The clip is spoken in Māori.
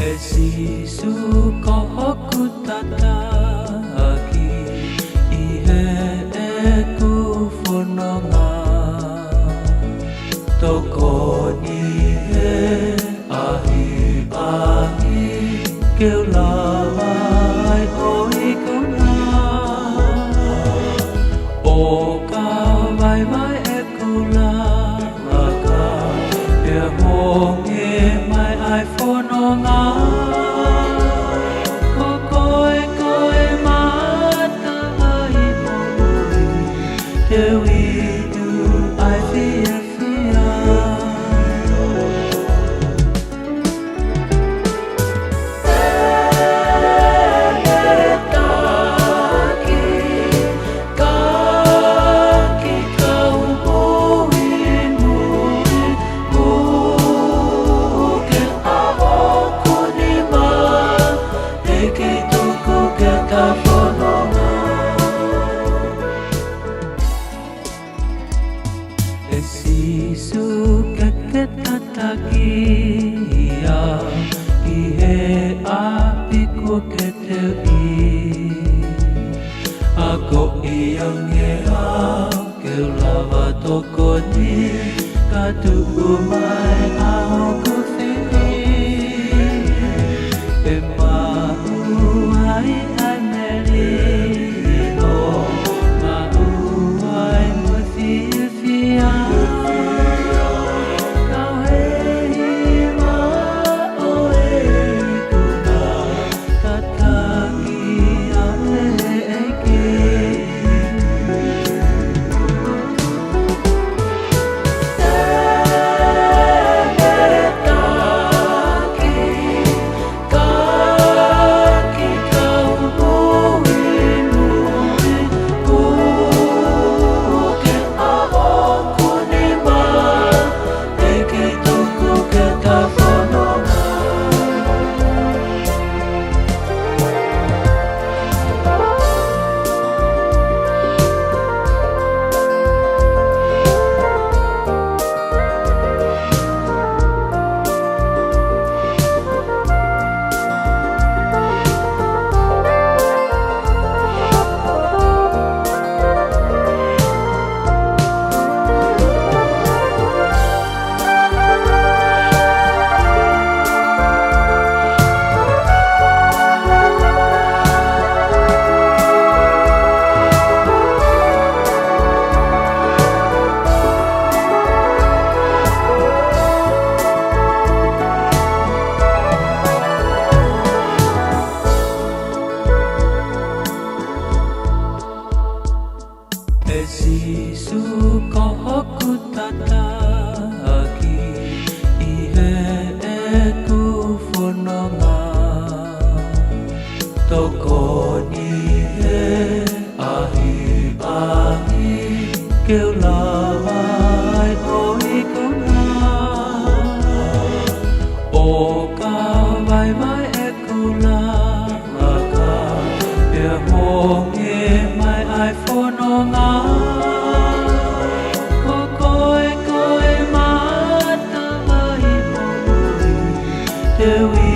Esisu kohoku tataki ihe eku fononga toko ihe ahi ahi keulawai oi kuna o ka vai vai ekula aka e honge mai ai fononga Esisu kaket katakia ihe api ko ketei ako iyang ngea keulawa toko ni katu umay ako kufini emahuay anerino mauay mafia Esisu kohoku tataki ihe eku fononga toko nihe ahi ahi keulawai oi kuna o ka vai vai ekula aka e honge mai ai fononga koe mata mai Dewi